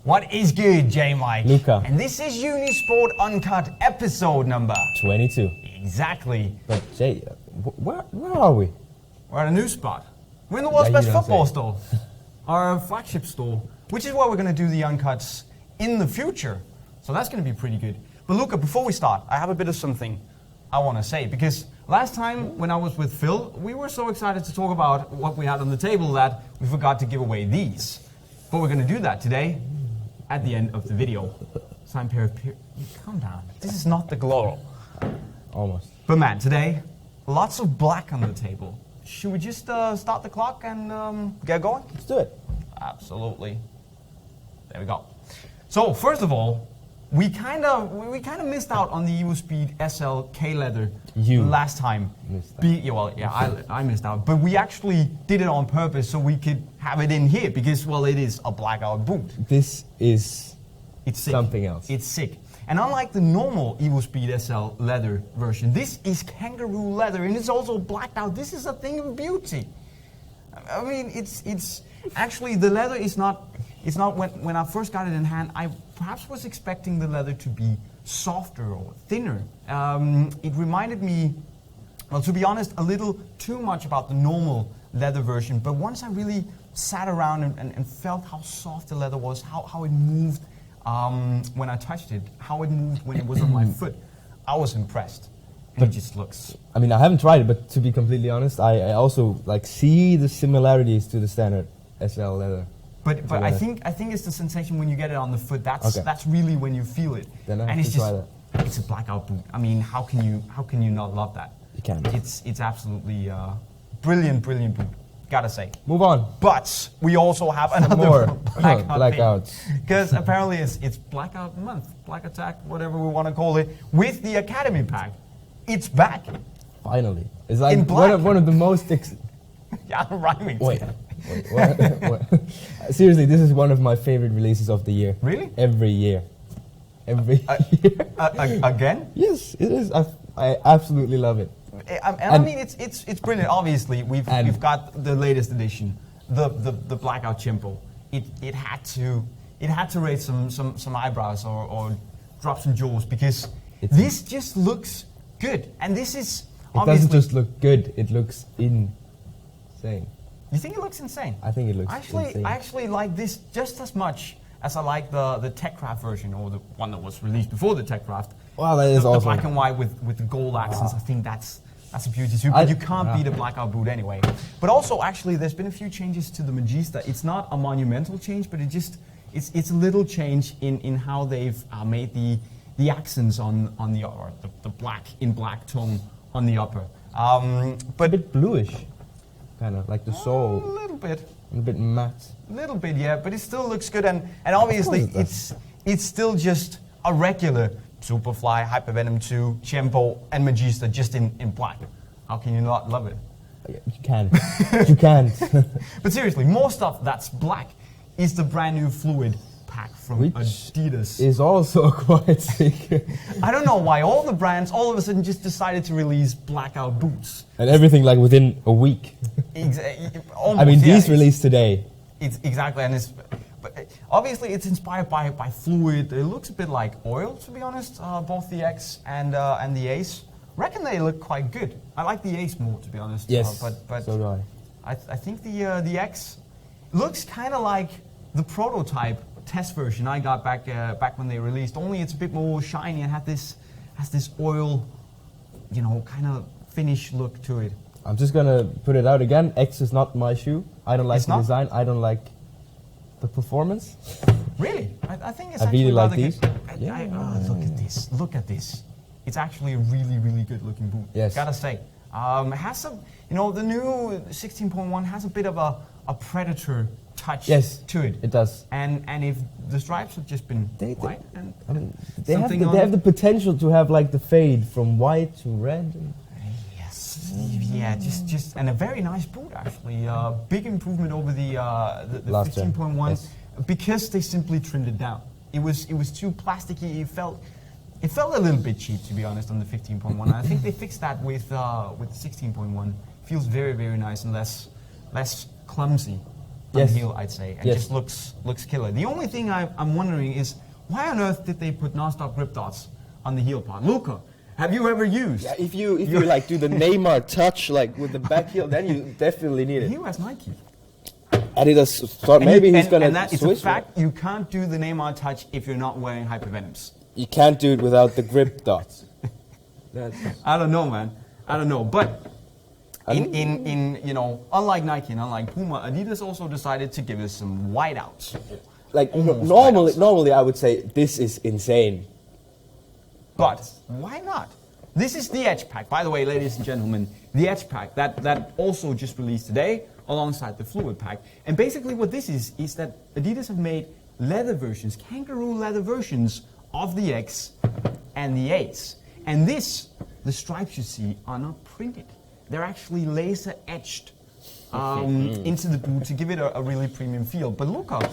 What is good, JayMike? Luca. And this is Unisport Uncut episode number 22. Exactly. But Jay, where are we? We're at a new spot. We're in the world's best football store. Our flagship store, which is where we're going to do the Uncuts in the future. So that's going to be pretty good. But Luca, before we start, I have a bit of something I want to say. Because last time when I was with Phil, we were so excited to talk about what we had on the table that we forgot to give away these. But we're going to do that today at the end of the video. Sign pair of calm down. This is not the glow. Almost. But man, today, lots of black on the table. Should we just start the clock and get going? Let's do it. Absolutely. There we go. So first of all, we kind of missed out on the evoSPEED SL K leather last time. I missed out, but we actually did it on purpose so we could have it in here because, well, it is a blackout boot. This is it's sick. Something else. It's sick. And unlike the normal evoSPEED SL leather version, this is kangaroo leather and it's also blacked out. This is a thing of beauty. I mean, it's actually the leather is not. It's not when I first got it in hand, I perhaps was expecting the leather to be softer or thinner. It reminded me, well, to be honest, a little too much about the normal leather version. But once I really sat around and felt how soft the leather was, how it moved when I touched it, how it moved when it was on my foot, I was impressed. And it just looks... I mean, I haven't tried it, but to be completely honest, I also see the similarities to the standard SL leather. But I think it's the sensation when you get it on the foot. That's really when you feel it. Then I have to try that. It's a blackout boot. I mean, how can you not love that? You can. It's absolutely brilliant boot. Gotta say. Move on. But we also have another more blackouts. Because apparently it's blackout month, black attack, whatever we want to call it, with the Academy pack. It's back. Finally. It's like one of the most... Yeah, I'm rhyming. Wait. What? Seriously, this is one of my favorite releases of the year. Really? Every year. Every year. Again? Yes, it is. I absolutely love it. I mean, it's brilliant. Obviously, we've got the latest edition, the blackout chimpo. It had to raise some eyebrows or drop some jaws because this just looks good. And this is it doesn't just look good; it looks insane. You think it looks insane? I think it looks insane. I actually like this just as much as I like the TechCraft version, or the one that was released before the TechCraft. Well, that is the awesome. Black and white with the gold accents. I think that's a beauty too. But you can't beat a blackout boot anyway. But also, actually, there's been a few changes to the Magista. It's not a monumental change, but it's a little change in how they've made the accents on the black in black tone on the upper. But a bit bluish. Kind of like the sole. A little bit. A bit matte. A little bit, yeah, but it still looks good, and obviously it's still just a regular Superfly, Hypervenom 2, Chempo, and Magista just in black. How can you not love it? You can. You can't. But seriously, more stuff that's black is the brand new Fluid pack from Adidas. Is also quite sick. I don't know why all the brands all of a sudden just decided to release blackout boots. And everything like within a week. Almost, I mean, these released today. It's exactly, and but obviously it's inspired by Fluid. It looks a bit like oil, to be honest. Both the X and the Ace. Reckon they look quite good. I like the Ace more, to be honest. Yes, but so do I. I think the X looks kind of like the prototype test version I got back when they released. Only it's a bit more shiny and has this oil, kind of finish look to it. I'm just gonna put it out again. X is not my shoe. I don't like the design. I don't like the performance. Really? I think it's I actually really like rather these. good. Look at this. Look at this. It's actually a really good looking boot. Yes. Gotta say. It has some, the new 16.1 has a bit of a Predator touch to it. It does. And if the stripes have just been white and they have the potential to have like the fade from white to red. Yes. Yeah, just and a very nice boot actually. Big improvement over the 15.1 because they simply trimmed it down. It was too plasticky. It felt a little bit cheap, to be honest, on the 15.1. I think they fixed that with the 16.1. Feels very nice and less clumsy. on Yes. the heel, I'd say, and Yes. just looks killer. The only thing I'm wondering is why on earth did they put non-stop grip dots on the heel part? Luca, have you ever used? Yeah, if you like do the Neymar touch like with the back heel, then you definitely need He it. wears Nike. Adidas thought maybe he's gonna and that, it's a switch. fact, you can't do the Neymar touch if you're not wearing hypervenoms. You can't do it without the grip dots. That's, I don't know, man. I don't know. But in you know, unlike Nike and unlike Puma, Adidas also decided to give us some whiteouts. like Almost normally, whiteouts. normally I would say this is insane. But why not? This is the Etch Pack. By the way, ladies and gentlemen, the Etch Pack that also just released today alongside the Fluid Pack. And basically what this is that Adidas have made leather versions, kangaroo leather versions of the X and the Ace. And this, the stripes you see are not printed. They're actually laser etched into the boot to give it a really premium feel. But look up,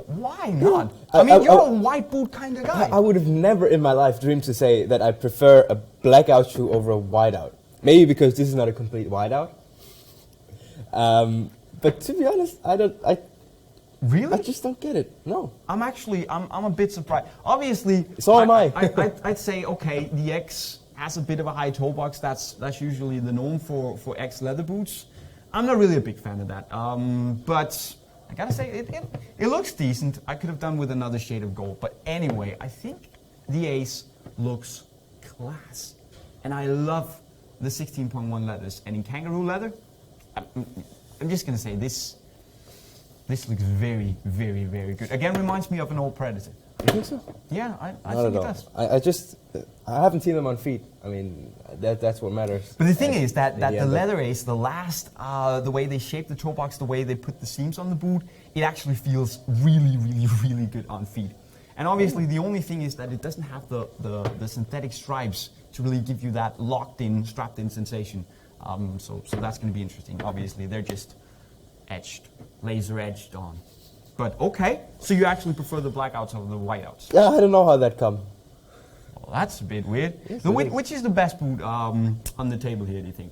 why not? I mean, you're a white boot kind of guy. I would have never in my life dreamed to say that I prefer a blackout shoe over a whiteout. Maybe because this is not a complete whiteout. But to be honest, I Really? just don't get it. No. I'm a bit surprised. Obviously, So am I. I'd say, okay, the X has a bit of a high toe box. That's usually the norm for X leather boots. I'm not really a big fan of that. But I gotta say, it looks decent. I could have done with another shade of gold. But anyway, I think the Ace looks class. And I love the 16.1 leathers. And in kangaroo leather, I'm just gonna say this looks very, very, very good. Again, reminds me of an old Predator. You think so? Yeah, I Not think at it all. does. I haven't seen them on feet. I mean, that's what matters. But the thing is that in the end, leather Ace, the last, the way they shape the toe box, the way they put the seams on the boot, it actually feels really, really, really good on feet. And obviously, the only thing is that it doesn't have the synthetic stripes to really give you that locked-in, strapped-in sensation. So that's going to be interesting. Obviously, they're just etched, laser etched on. But okay, so you actually prefer the blackouts over the whiteouts? Yeah, I don't know how that come. Well, that's a bit weird. Yes, So it is. which is the best boot on the table here, do you think?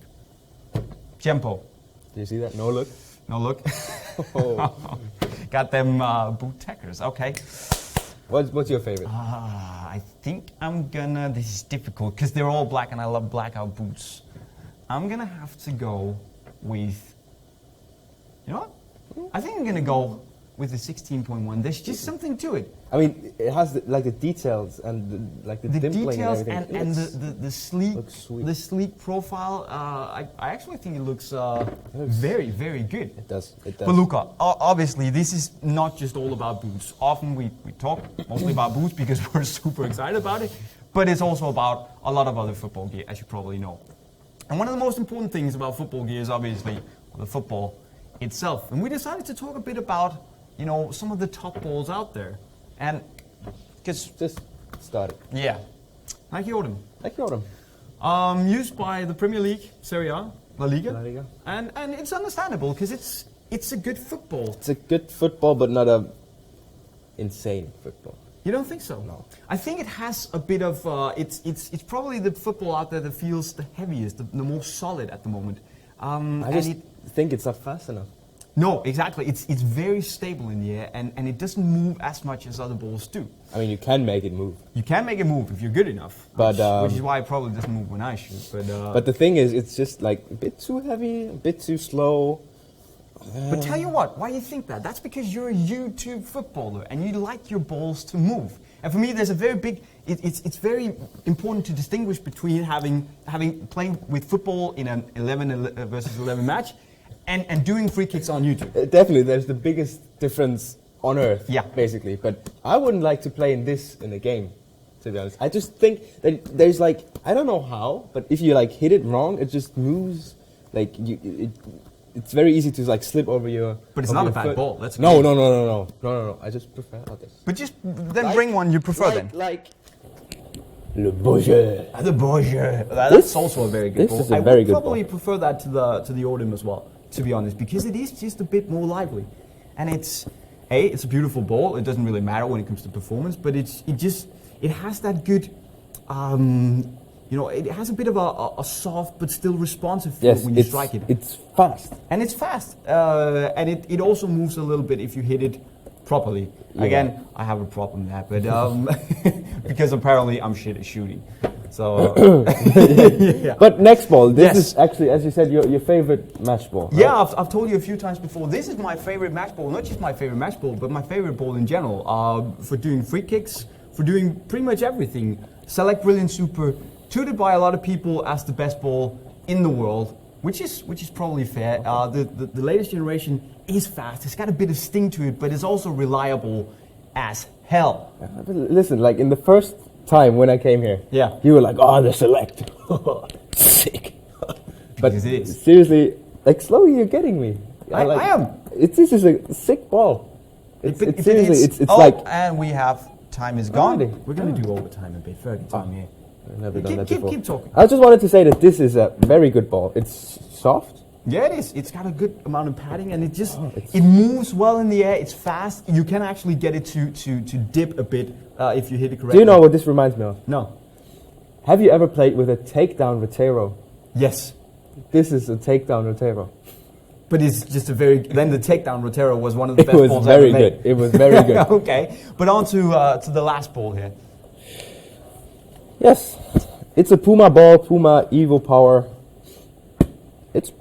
Jempo. Do you see that? No look. No look. Oh. Got them boot techers. Okay. What's your favorite? I think I'm gonna. This is difficult because they're all black and I love blackout boots. I'm gonna have to go with. You know what? I think I'm gonna go with the 16.1. There's just something to it. I mean, it has the details and the The dimpling details and everything. and It the sleek, looks sweet. the sleek profile. I actually think it looks very, very good. It does. It does. But Luca, obviously this is not just all about boots. Often we talk mostly about boots because we're super excited about it, but it's also about a lot of other football gear, as you probably know. And one of the most important things about football gear is obviously the football itself. And we decided to talk a bit about, you know, some of the top balls out there. And because, Just start it. yeah, Nike Autumn. Like Autumn. Used by the Premier League, Serie A, La Liga. La Liga. And it's understandable because it's a good football. It's a good football, but not a insane football. You don't think so? No. I think it has a bit of, it's probably the football out there that feels the heaviest, the most solid at the moment. I just think it's not fast enough. No, exactly. It's very stable in the air and it doesn't move as much as other balls do. I mean, you can make it move. You can make it move if you're good enough, But, which is why it probably doesn't move when I shoot. But the thing is, it's just like a bit too heavy, a bit too slow. But tell you what, why do you think that? That's because you're a YouTube footballer and you like your balls to move. And for me, there's a very big. It's very important to distinguish between playing with football in an 11 versus 11 match, and doing free kicks on YouTube. Definitely, there's the biggest difference on earth. Yeah. Basically, but I wouldn't like to play in this in a game. To be honest, I just think that there's like I don't know how, but if you like hit it wrong, it just moves. Like it's very easy to like slip over your. But it's over not your a bad foot. ball. That's No. I just prefer others. But just then bring one you prefer then. Like Le Bourget. The Bourget. That's also a very good this ball. is a very good I would probably ball. prefer that to the Autumn as well, to be honest, because it is just a bit more lively, and it's a beautiful ball. It doesn't really matter when it comes to performance, but it has that good it has a bit of a soft but still responsive feel when you strike it. It's fast. And it's fast. And it also moves a little bit if you hit it properly. Yeah. Again, I have a problem there, but because apparently I'm shit at shooting. So, yeah. But next ball, this is actually, as you said, your favorite match ball. Right? Yeah, I've told you a few times before, this is my favorite match ball, not just my favorite match ball, but my favorite ball in general, for doing free kicks, for doing pretty much everything. Select Brilliant Super, treated by a lot of people as the best ball in the world, which is probably fair. The latest generation is fast, it's got a bit of sting to it, but it's also reliable as hell. Listen, like in the first time when I came here, you were like, oh, the Select. Sick. But seriously, like slowly you're getting me. I am. This is a sick ball. It's like... And we have, time is gone. We're going to do overtime a bit, 30 time here. I've never done that before. Keep talking. I just wanted to say that this is a very good ball. It's soft. Yeah, it is. It's got a good amount of padding, and it moves well in the air. It's fast. You can actually get it to dip a bit if you hit it correctly. Do you know what this reminds me of? No. Have you ever played with a takedown rotero? Yes. This is a takedown rotero. But it's just then the takedown rotero was one of the best balls ever made. It was very good. Okay, but on to the last ball here. Yes, it's a Puma ball, Puma Evo Power. It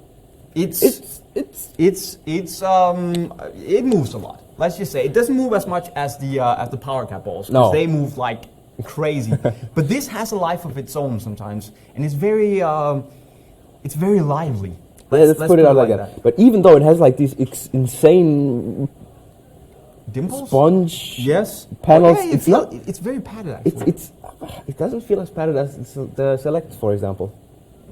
moves a lot. Let's just say it doesn't move as much as the Power Cap balls, because they move like crazy. But this has a life of its own sometimes, and it's very lively. Let's put it out like that. But even though it has like these insane dimples, sponge panels, it's it's very padded actually. It doesn't feel as padded as the Select, for example.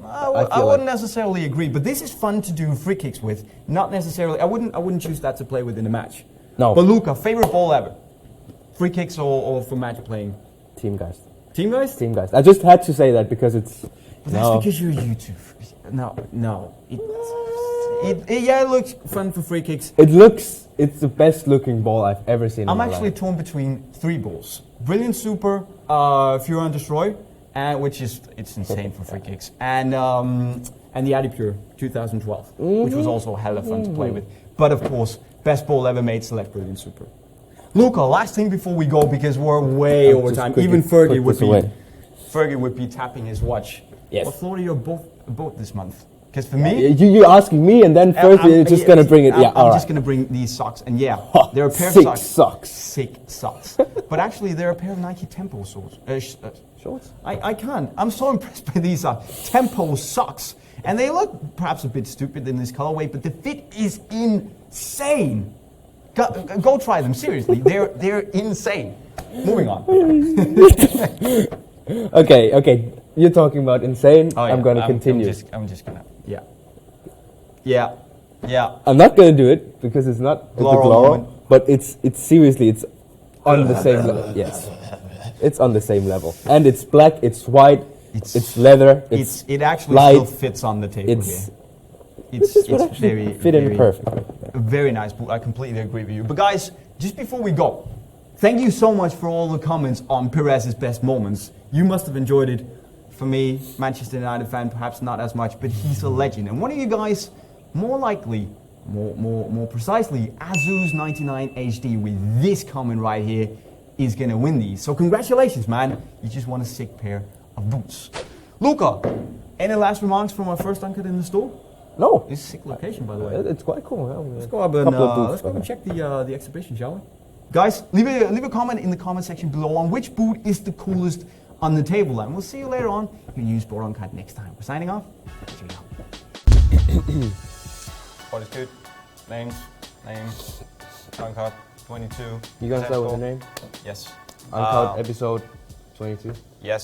I wouldn't necessarily agree, but this is fun to do free kicks with. Not necessarily. I wouldn't choose that to play with in a match. No. But Luca, favorite ball ever? Free kicks or for match playing? Team Geist. Team Geist? Team Geist. I just had to say that because it's. But that's because you're a YouTuber. No. It looks fun for free kicks. It's the best looking ball I've ever seen. I'm actually torn between 3 balls: Brilliant Super, Fluid and Destroy, which is insane for free kicks, and the Adipure 2012, which was also hella fun to play with. But of course, best ball ever made, Select Brilliant Super. Luca, last thing before we go, because we're way over time. Even Fergie would be tapping his watch. Yes. What floor are you both this month? Because for me, you're asking me, and then first you're just gonna bring it. I'm just gonna bring these socks, and they're a pair of socks. Sick socks. But actually, they're a pair of Nike Tempo shorts. I can't. I'm so impressed by these Tempo socks, and they look perhaps a bit stupid in this colorway, but the fit is insane. Go try them seriously. They're insane. Moving on. Okay. You're talking about insane. Oh, yeah. I'm gonna continue. I'm just gonna. Yeah. I'm not gonna do it because it's not the Gloro, but it's seriously it's on the same level. Yes, it's on the same level, and it's black, it's white, it's leather. It actually light. still fits on the table here. It's very fit in perfectly. A very nice boot. I completely agree with you. But guys, just before we go, thank you so much for all the comments on Perez's best moments. You must have enjoyed it. For me, Manchester United fan, perhaps not as much, but he's a legend. And one of you guys, more precisely, Azus 99 HD with this comment right here is gonna win these. So congratulations, man. You just won a sick pair of boots. Luca, any last remarks from our first Uncut in the store? No. It's a sick location, by the way. It's quite cool. Let's go up and check the exhibition, shall we? Guys, leave a comment in the comment section below on which boot is the coolest on the table, and we'll see you later on in Unisport Uncut next time. We're signing off. Check it out. What is good? Names. Uncut 22. You gonna start with the name? Yes. Uncut episode 22. Yes.